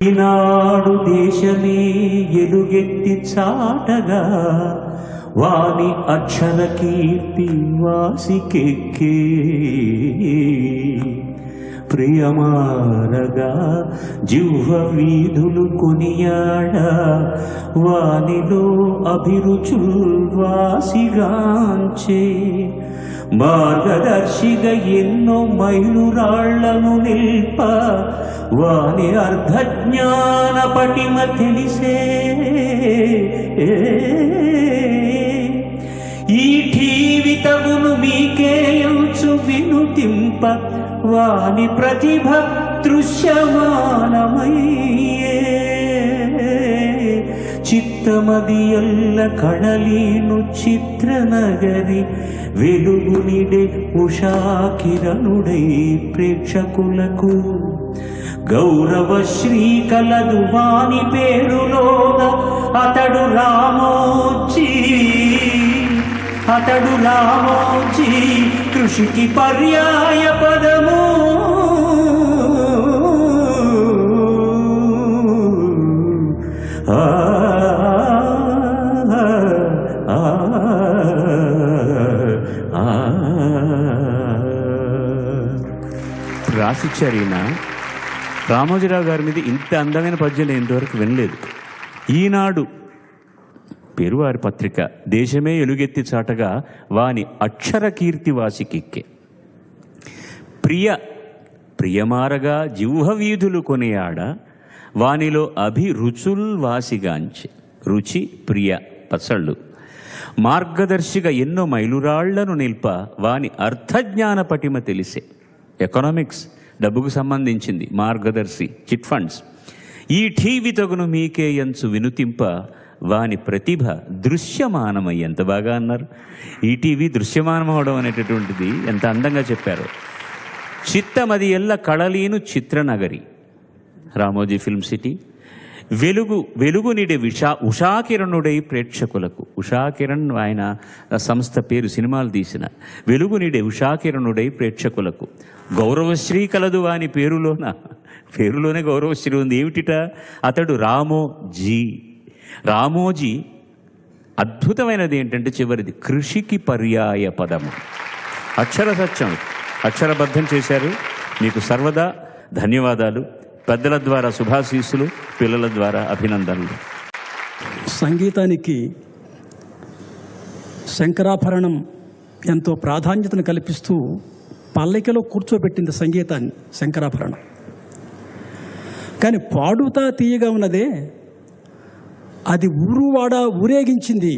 ఈనాడు దేశమే ఎలుగెత్తి చాటగా వాని అక్షర కీర్తి వాసికెక్కే ప్రియమారగా జిహ్వ వీధులు కొనియాడ వానిలో అభిరుచుల్ వాసిగాంచే మార్గదర్శిగా ఎన్నో మైలురాళ్లను నిల్ప వాని అర్ధజ్ఞాన పటిమ తెలిసే ఈ ఠీవి తగును మీకేయంచు వినుతింప వాని ప్రతిభ దృశ్యమానమయ్యే చిత్తమదియల్ల కళలీను చిత్రనగరి వెలుగునిడే ఉషాకిరణుడై ప్రేక్షకులకు గౌరవశ్రీ కలదు వాని పేరులోన అతడు రామోజీ కృషికి పర్యాయ పదము రాసిచ్చారు ఈయన. రామోజీరావు గారి మీద ఇంత అందమైన పద్యాలు ఇంతవరకు వినలేదు. ఈనాడు పేరు వారి పత్రిక దేశమే ఎలుగెత్తి చాటగా వాని అక్షర కీర్తి వాసికెక్కే ప్రియమారగా జిహ్వ వీధులు కొనియాడ వానిలో అభిరుచుల్ వాసిగాంచె రుచి ప్రియ పసళ్ళు మార్గదర్శిగా ఎన్నో మైలురాళ్లను నిల్ప వాని అర్థజ్ఞాన పటిమ తెలిసే ఎకనామిక్స్ డబ్బుకు సంబంధించింది మార్గదర్శి చిట్ ఫండ్స్ ఈ ఠీవి తగును మీకేయంచు వినుతింప వాని ప్రతిభ దృశ్యమానమై ఎంత బాగా అన్నారు. ఈ టీవీ దృశ్యమానం అవడం అనేటటువంటిది ఎంత అందంగా చెప్పారు. చిత్తమది ఎల్ల కళలీను చిత్రనగరి రామోజీ ఫిల్మ్ సిటీ వెలుగునిడే ఉషాకిరణుడై ప్రేక్షకులకు ఉషాకిరణ్ ఆయన సంస్థ పేరు సినిమాలు తీసిన వెలుగునిడే ఉషాకిరణుడై ప్రేక్షకులకు గౌరవశ్రీ కలదు వాని పేరులోనే గౌరవశ్రీ ఉంది. ఏమిటిట అతడు రామోజీ అద్భుతమైనది ఏంటంటే చివరిది కృషికి పర్యాయ పదము అక్షర సత్యం అక్షరబద్ధం చేశారు. మీకు సర్వదా ధన్యవాదాలు. పెద్దల ద్వారా శుభాశీస్సులు, పిల్లల ద్వారా అభినందనలు. సంగీతానికి శంకరాభరణం ఎంతో ప్రాధాన్యతను కల్పిస్తూ పల్లకిలో కూర్చోబెట్టింది సంగీతాన్ని శంకరాభరణం. కానీ పాడుతా తీయగా ఉన్నదే అది ఊరువాడ ఊరేగించింది